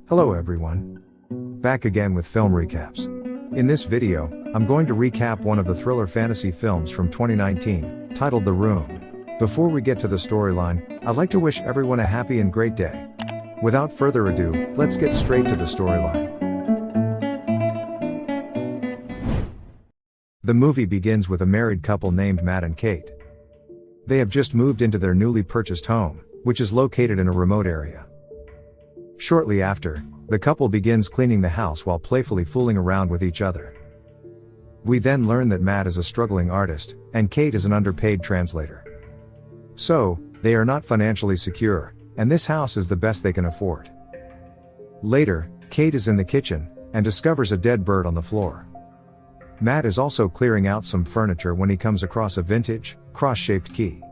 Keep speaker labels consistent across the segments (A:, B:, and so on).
A: Hello everyone. Back again with film recaps. In this video, I'm going to recap one of the thriller fantasy films from 2019, titled The Room. Before we get to the storyline, I'd like to wish everyone a happy and great day. Without further ado, let's get straight to the storyline. The movie begins with a married couple named Matt and Kate. They have just moved into their newly purchased home, which is located in a remote area. Shortly after, the couple begins cleaning the house while playfully fooling around with each other. We then learn that Matt is a struggling artist, and Kate is an underpaid translator. So, they are not financially secure, and this house is the best they can afford. Later, Kate is in the kitchen, and discovers a dead bird on the floor. Matt is also clearing out some furniture when he comes across a vintage, cross-shaped key.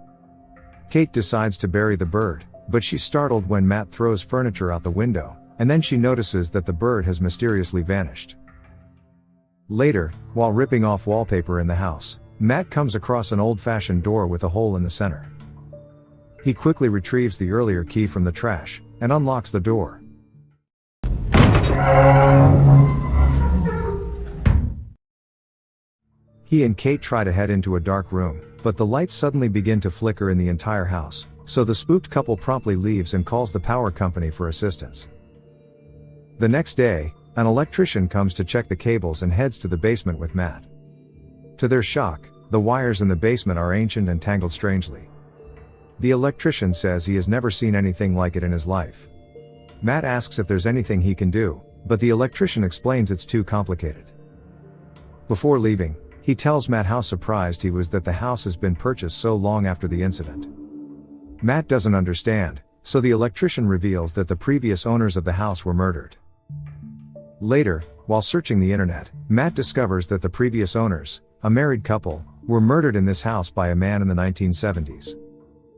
A: Kate decides to bury the bird, but she's startled when Matt throws furniture out the window, and then she notices that the bird has mysteriously vanished. Later, while ripping off wallpaper in the house, Matt comes across an old-fashioned door with a hole in the center. He quickly retrieves the earlier key from the trash, and unlocks the door. He and Kate try to head into a dark room, but the lights suddenly begin to flicker in the entire house, so the spooked couple promptly leaves and calls the power company for assistance. The next day, an electrician comes to check the cables and heads to the basement with Matt. To their shock, the wires in the basement are ancient and tangled strangely. The electrician says he has never seen anything like it in his life. Matt asks if there's anything he can do, but the electrician explains it's too complicated. Before leaving, he tells Matt how surprised he was that the house has been purchased so long after the incident. Matt doesn't understand, so the electrician reveals that the previous owners of the house were murdered. Later, while searching the internet, Matt discovers that the previous owners, a married couple, were murdered in this house by a man in the 1970s.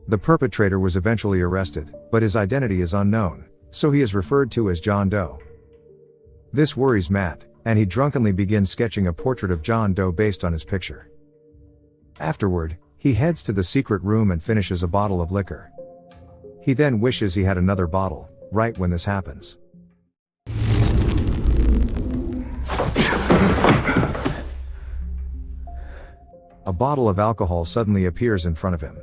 A: The perpetrator was eventually arrested, but his identity is unknown, so he is referred to as John Doe. This worries Matt, and he drunkenly begins sketching a portrait of John Doe based on his picture. Afterward, he heads to the secret room and finishes a bottle of liquor. He then wishes he had another bottle, right when this happens. A bottle of alcohol suddenly appears in front of him.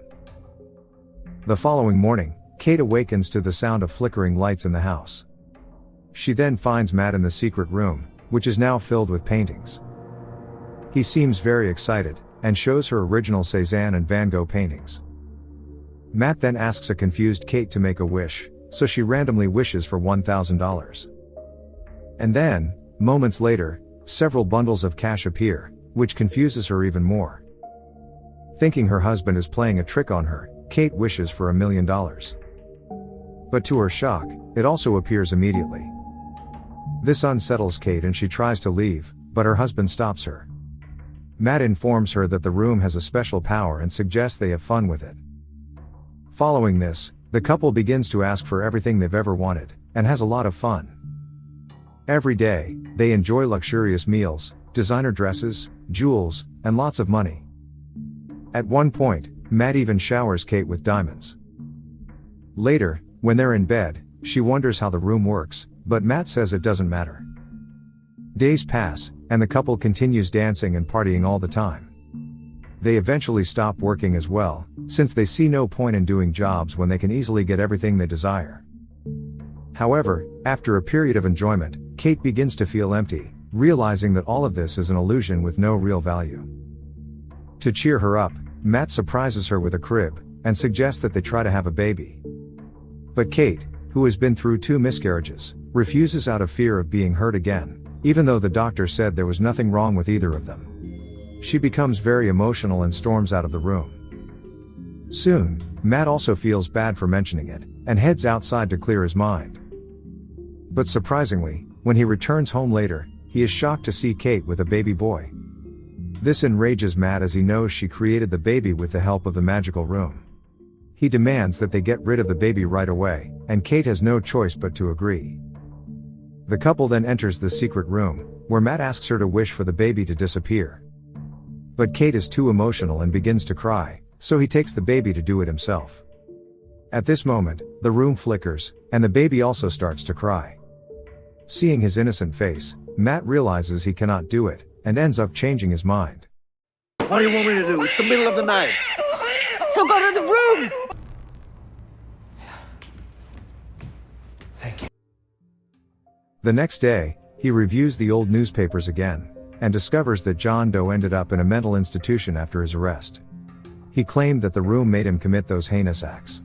A: The following morning, Kate awakens to the sound of flickering lights in the house. She then finds Matt in the secret room, which is now filled with paintings. He seems very excited, and shows her original Cézanne and Van Gogh paintings. Matt then asks a confused Kate to make a wish, so she randomly wishes for $1,000. And then, moments later, several bundles of cash appear, which confuses her even more. Thinking her husband is playing a trick on her, Kate wishes for $1 million. But to her shock, it also appears immediately. This unsettles Kate and she tries to leave, but her husband stops her. Matt informs her that the room has a special power and suggests they have fun with it. Following this, the couple begins to ask for everything they've ever wanted, and has a lot of fun. Every day, they enjoy luxurious meals, designer dresses, jewels, and lots of money. At one point, Matt even showers Kate with diamonds. Later, when they're in bed, she wonders how the room works, but Matt says it doesn't matter. Days pass, and the couple continues dancing and partying all the time. They eventually stop working as well, since they see no point in doing jobs when they can easily get everything they desire. However, after a period of enjoyment, Kate begins to feel empty, realizing that all of this is an illusion with no real value. To cheer her up, Matt surprises her with a crib, and suggests that they try to have a baby. But Kate, who has been through 2 miscarriages, refuses out of fear of being hurt again, even though the doctor said there was nothing wrong with either of them. She becomes very emotional and storms out of the room. Soon, Matt also feels bad for mentioning it, and heads outside to clear his mind. But surprisingly, when he returns home later, he is shocked to see Kate with a baby boy. This enrages Matt as he knows she created the baby with the help of the magical room. He demands that they get rid of the baby right away, and Kate has no choice but to agree. The couple then enters the secret room, where Matt asks her to wish for the baby to disappear. But Kate is too emotional and begins to cry, so he takes the baby to do it himself. At this moment, the room flickers, and the baby also starts to cry. Seeing his innocent face, Matt realizes he cannot do it, and ends up changing his mind.
B: What do you want me to do? It's the middle of the night.
C: So go to the room!
B: Thank you.
A: The next day, he reviews the old newspapers again, and discovers that John Doe ended up in a mental institution after his arrest. He claimed that the room made him commit those heinous acts.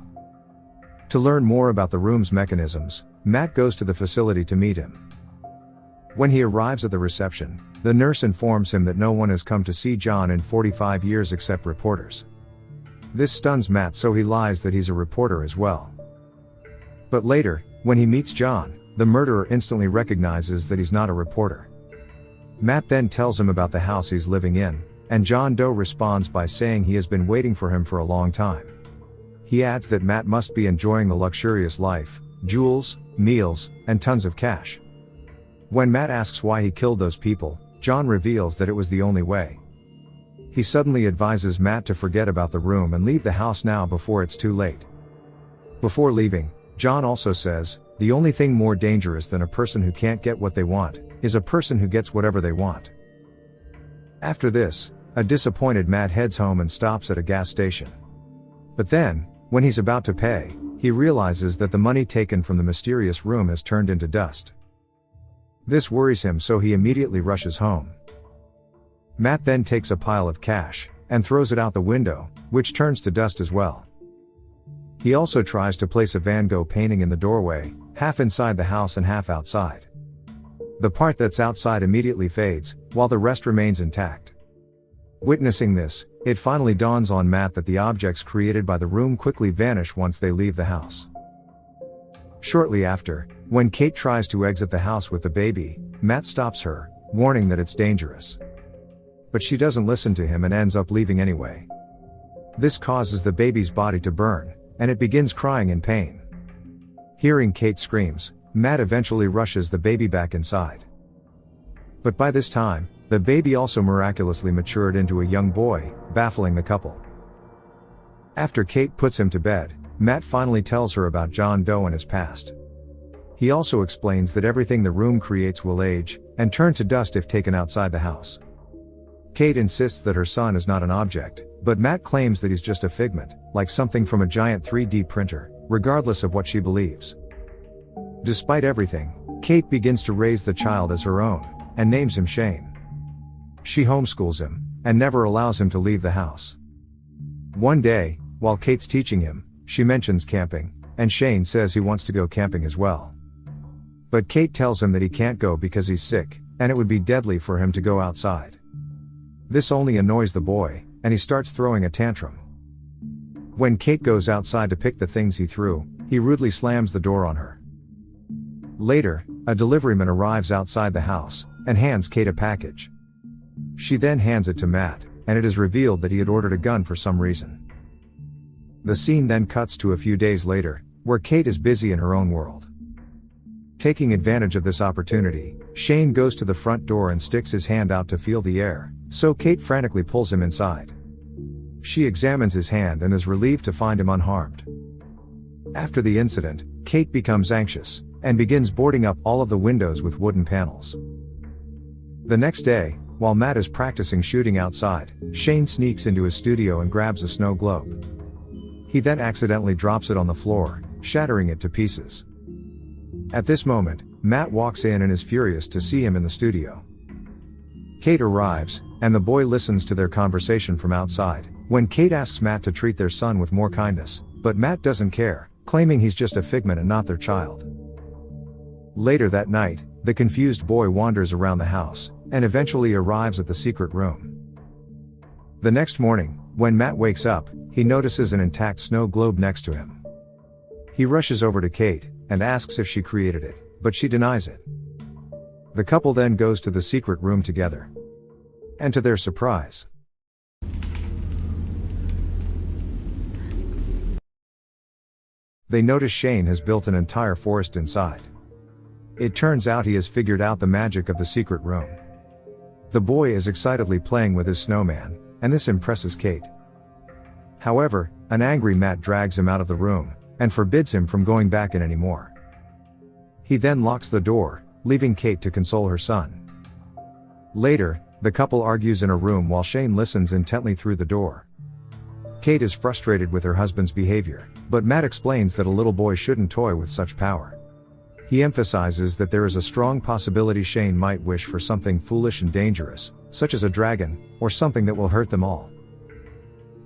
A: To learn more about the room's mechanisms, Matt goes to the facility to meet him. When he arrives at the reception, the nurse informs him that no one has come to see John in 45 years except reporters. This stuns Matt, so he lies that he's a reporter as well. But later, when he meets John, the murderer instantly recognizes that he's not a reporter. Matt then tells him about the house he's living in, and John Doe responds by saying he has been waiting for him for a long time. He adds that Matt must be enjoying the luxurious life, jewels, meals, and tons of cash. When Matt asks why he killed those people, John reveals that it was the only way. He suddenly advises Matt to forget about the room and leave the house now before it's too late. Before leaving, John also says, the only thing more dangerous than a person who can't get what they want, is a person who gets whatever they want. After this, a disappointed Matt heads home and stops at a gas station. But then, when he's about to pay, he realizes that the money taken from the mysterious room has turned into dust. This worries him, so he immediately rushes home. Matt then takes a pile of cash, and throws it out the window, which turns to dust as well. He also tries to place a Van Gogh painting in the doorway, half inside the house and half outside. The part that's outside immediately fades, while the rest remains intact. Witnessing this, it finally dawns on Matt that the objects created by the room quickly vanish once they leave the house. Shortly after, when Kate tries to exit the house with the baby, Matt stops her, warning that it's dangerous. But she doesn't listen to him and ends up leaving anyway. This causes the baby's body to burn, and it begins crying in pain. Hearing Kate screams, Matt eventually rushes the baby back inside. But by this time, the baby also miraculously matured into a young boy, baffling the couple. After Kate puts him to bed, Matt finally tells her about John Doe and his past. He also explains that everything the room creates will age, and turn to dust if taken outside the house. Kate insists that her son is not an object, but Matt claims that he's just a figment, like something from a giant 3D printer, regardless of what she believes. Despite everything, Kate begins to raise the child as her own, and names him Shane. She homeschools him, and never allows him to leave the house. One day, while Kate's teaching him, she mentions camping, and Shane says he wants to go camping as well. But Kate tells him that he can't go because he's sick, and it would be deadly for him to go outside. This only annoys the boy, and he starts throwing a tantrum. When Kate goes outside to pick the things he threw, he rudely slams the door on her. Later, a deliveryman arrives outside the house, and hands Kate a package. She then hands it to Matt, and it is revealed that he had ordered a gun for some reason. The scene then cuts to a few days later, where Kate is busy in her own world. Taking advantage of this opportunity, Shane goes to the front door and sticks his hand out to feel the air, so Kate frantically pulls him inside. She examines his hand and is relieved to find him unharmed. After the incident, Kate becomes anxious, and begins boarding up all of the windows with wooden panels. The next day, while Matt is practicing shooting outside, Shane sneaks into his studio and grabs a snow globe. He then accidentally drops it on the floor, shattering it to pieces. At this moment, Matt walks in and is furious to see him in the studio. Kate arrives, and the boy listens to their conversation from outside, when Kate asks Matt to treat their son with more kindness, but Matt doesn't care, claiming he's just a figment and not their child. Later that night, the confused boy wanders around the house, and eventually arrives at the secret room. The next morning, when Matt wakes up, he notices an intact snow globe next to him. He rushes over to Kate, and asks if she created it, but she denies it. The couple then goes to the secret room together. And to their surprise, they notice Shane has built an entire forest inside. It turns out he has figured out the magic of the secret room. The boy is excitedly playing with his snowman, and this impresses Kate. However, an angry Matt drags him out of the room, and forbids him from going back in anymore. He then locks the door, leaving Kate to console her son. Later, the couple argues in a room while Shane listens intently through the door. Kate is frustrated with her husband's behavior, but Matt explains that a little boy shouldn't toy with such power. He emphasizes that there is a strong possibility Shane might wish for something foolish and dangerous, such as a dragon, or something that will hurt them all.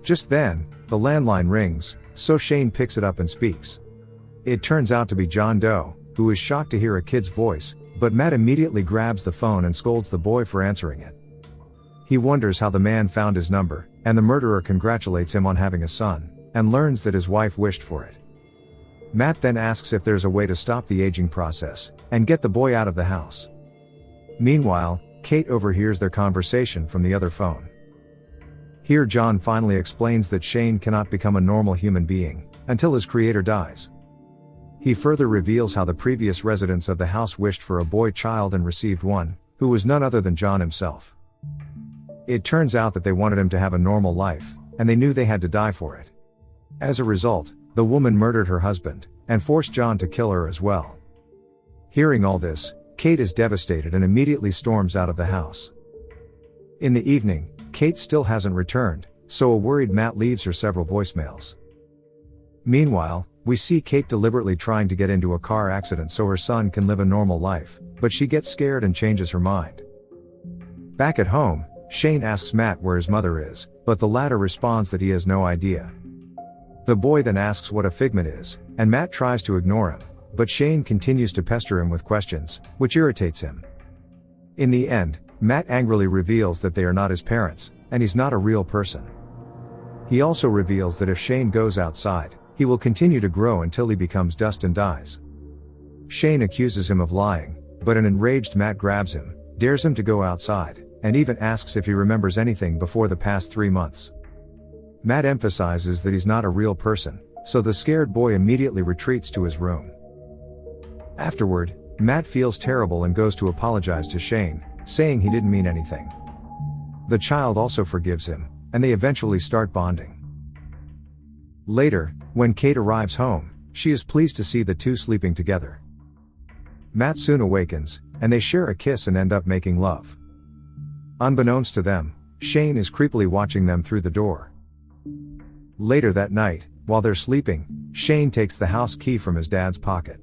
A: Just then, the landline rings, so Shane picks it up and speaks. It turns out to be John Doe, who is shocked to hear a kid's voice, but Matt immediately grabs the phone and scolds the boy for answering it. He wonders how the man found his number, and the murderer congratulates him on having a son, and learns that his wife wished for it. Matt then asks if there's a way to stop the aging process, and get the boy out of the house. Meanwhile, Kate overhears their conversation from the other phone. Here John finally explains that Shane cannot become a normal human being, until his creator dies. He further reveals how the previous residents of the house wished for a boy child and received one, who was none other than John himself. It turns out that they wanted him to have a normal life, and they knew they had to die for it. As a result, the woman murdered her husband, and forced John to kill her as well. Hearing all this, Kate is devastated and immediately storms out of the house. In the evening, Kate still hasn't returned, so a worried Matt leaves her several voicemails. Meanwhile, we see Kate deliberately trying to get into a car accident so her son can live a normal life, but she gets scared and changes her mind. Back at home, Shane asks Matt where his mother is, but the latter responds that he has no idea. The boy then asks what a figment is, and Matt tries to ignore him, but Shane continues to pester him with questions, which irritates him. In the end, Matt angrily reveals that they are not his parents, and he's not a real person. He also reveals that if Shane goes outside, he will continue to grow until he becomes dust and dies. Shane accuses him of lying, but an enraged Matt grabs him, dares him to go outside, and even asks if he remembers anything before the past 3 months. Matt emphasizes that he's not a real person, so the scared boy immediately retreats to his room. Afterward, Matt feels terrible and goes to apologize to Shane, saying he didn't mean anything. The child also forgives him, and they eventually start bonding. Later, when Kate arrives home, she is pleased to see the two sleeping together. Matt soon awakens, and they share a kiss and end up making love. Unbeknownst to them, Shane is creepily watching them through the door. Later that night, while they're sleeping, Shane takes the house key from his dad's pocket.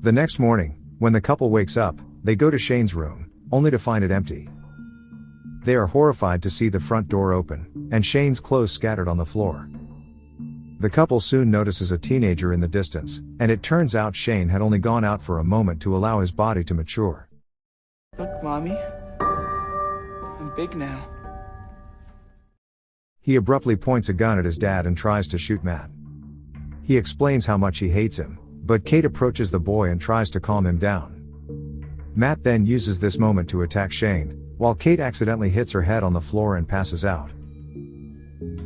A: The next morning, when the couple wakes up, they go to Shane's room, only to find it empty. They are horrified to see the front door open, and Shane's clothes scattered on the floor. The couple soon notices a teenager in the distance, and it turns out Shane had only gone out for a moment to allow his body to mature.
D: Look, Mommy. I'm big now.
A: He abruptly points a gun at his dad and tries to shoot Matt. He explains how much he hates him, but Kate approaches the boy and tries to calm him down. Matt then uses this moment to attack Shane, while Kate accidentally hits her head on the floor and passes out.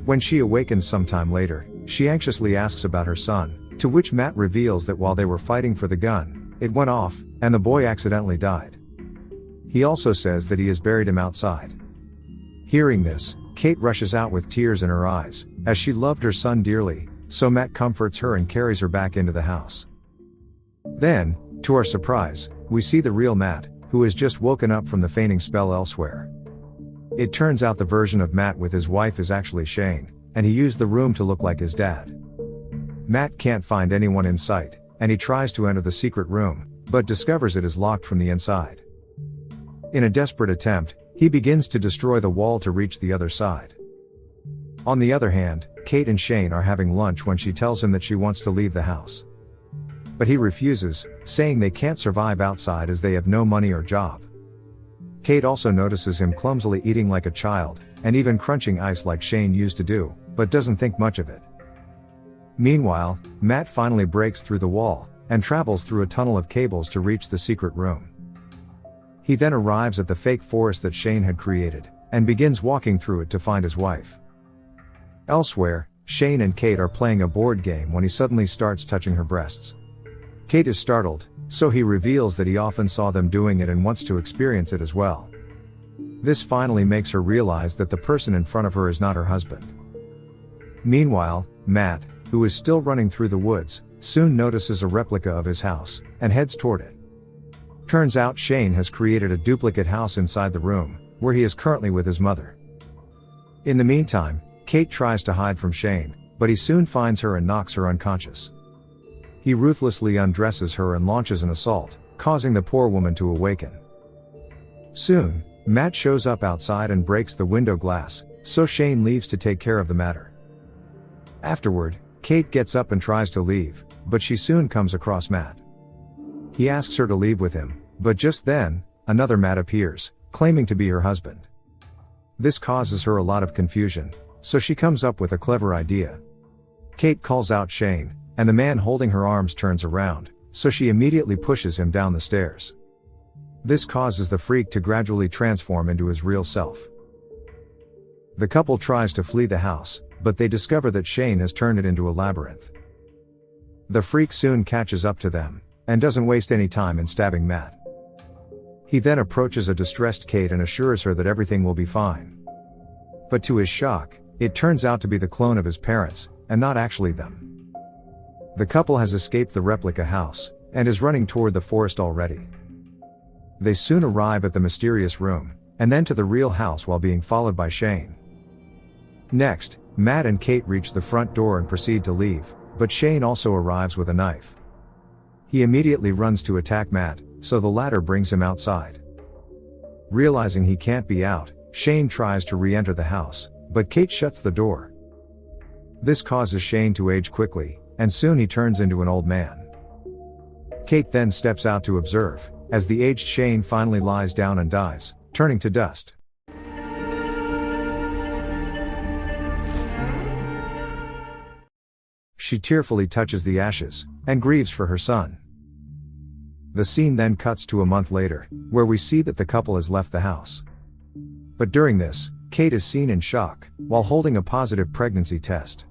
A: When she awakens sometime later, she anxiously asks about her son, to which Matt reveals that while they were fighting for the gun, it went off, and the boy accidentally died. He also says that he has buried him outside. Hearing this, Kate rushes out with tears in her eyes, as she loved her son dearly, so Matt comforts her and carries her back into the house. Then, to our surprise, we see the real Matt, who has just woken up from the fainting spell elsewhere. It turns out the version of Matt with his wife is actually Shane, and he used the room to look like his dad. Matt can't find anyone in sight, and he tries to enter the secret room, but discovers it is locked from the inside. In a desperate attempt, he begins to destroy the wall to reach the other side. On the other hand, Kate and Shane are having lunch when she tells him that she wants to leave the house. But he refuses, saying they can't survive outside as they have no money or job. Kate also notices him clumsily eating like a child, and even crunching ice like Shane used to do, but doesn't think much of it. Meanwhile, Matt finally breaks through the wall, and travels through a tunnel of cables to reach the secret room. He then arrives at the fake forest that Shane had created, and begins walking through it to find his wife. Elsewhere, Shane and Kate are playing a board game when he suddenly starts touching her breasts. Kate is startled, so he reveals that he often saw them doing it and wants to experience it as well. This finally makes her realize that the person in front of her is not her husband. Meanwhile, Matt, who is still running through the woods, soon notices a replica of his house, and heads toward it. Turns out Shane has created a duplicate house inside the room, where he is currently with his mother. In the meantime, Kate tries to hide from Shane, but he soon finds her and knocks her unconscious. He ruthlessly undresses her and launches an assault, causing the poor woman to awaken. Soon, Matt shows up outside and breaks the window glass, so Shane leaves to take care of the matter. Afterward, Kate gets up and tries to leave, but she soon comes across Matt. He asks her to leave with him, but just then, another Matt appears, claiming to be her husband. This causes her a lot of confusion, so she comes up with a clever idea. Kate calls out Shane, and the man holding her arms turns around, so she immediately pushes him down the stairs. This causes the freak to gradually transform into his real self. The couple tries to flee the house, but they discover that Shane has turned it into a labyrinth. The freak soon catches up to them, and doesn't waste any time in stabbing Matt. He then approaches a distressed Kate and assures her that everything will be fine. But to his shock, it turns out to be the clone of his parents, and not actually them. The couple has escaped the replica house, and is running toward the forest already. They soon arrive at the mysterious room, and then to the real house while being followed by Shane. Next, Matt and Kate reach the front door and proceed to leave, but Shane also arrives with a knife. He immediately runs to attack Matt, so the latter brings him outside. Realizing he can't be out, Shane tries to re-enter the house, but Kate shuts the door. This causes Shane to age quickly, and soon he turns into an old man. Kate then steps out to observe, as the aged Shane finally lies down and dies, turning to dust. She tearfully touches the ashes, and grieves for her son. The scene then cuts to a month later, where we see that the couple has left the house. But during this, Kate is seen in shock, while holding a positive pregnancy test.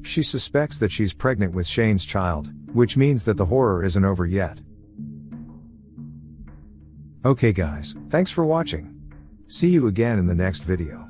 A: She suspects that she's pregnant with Shane's child, which means that the horror isn't over yet. Okay guys, thanks for watching. See you again in the next video.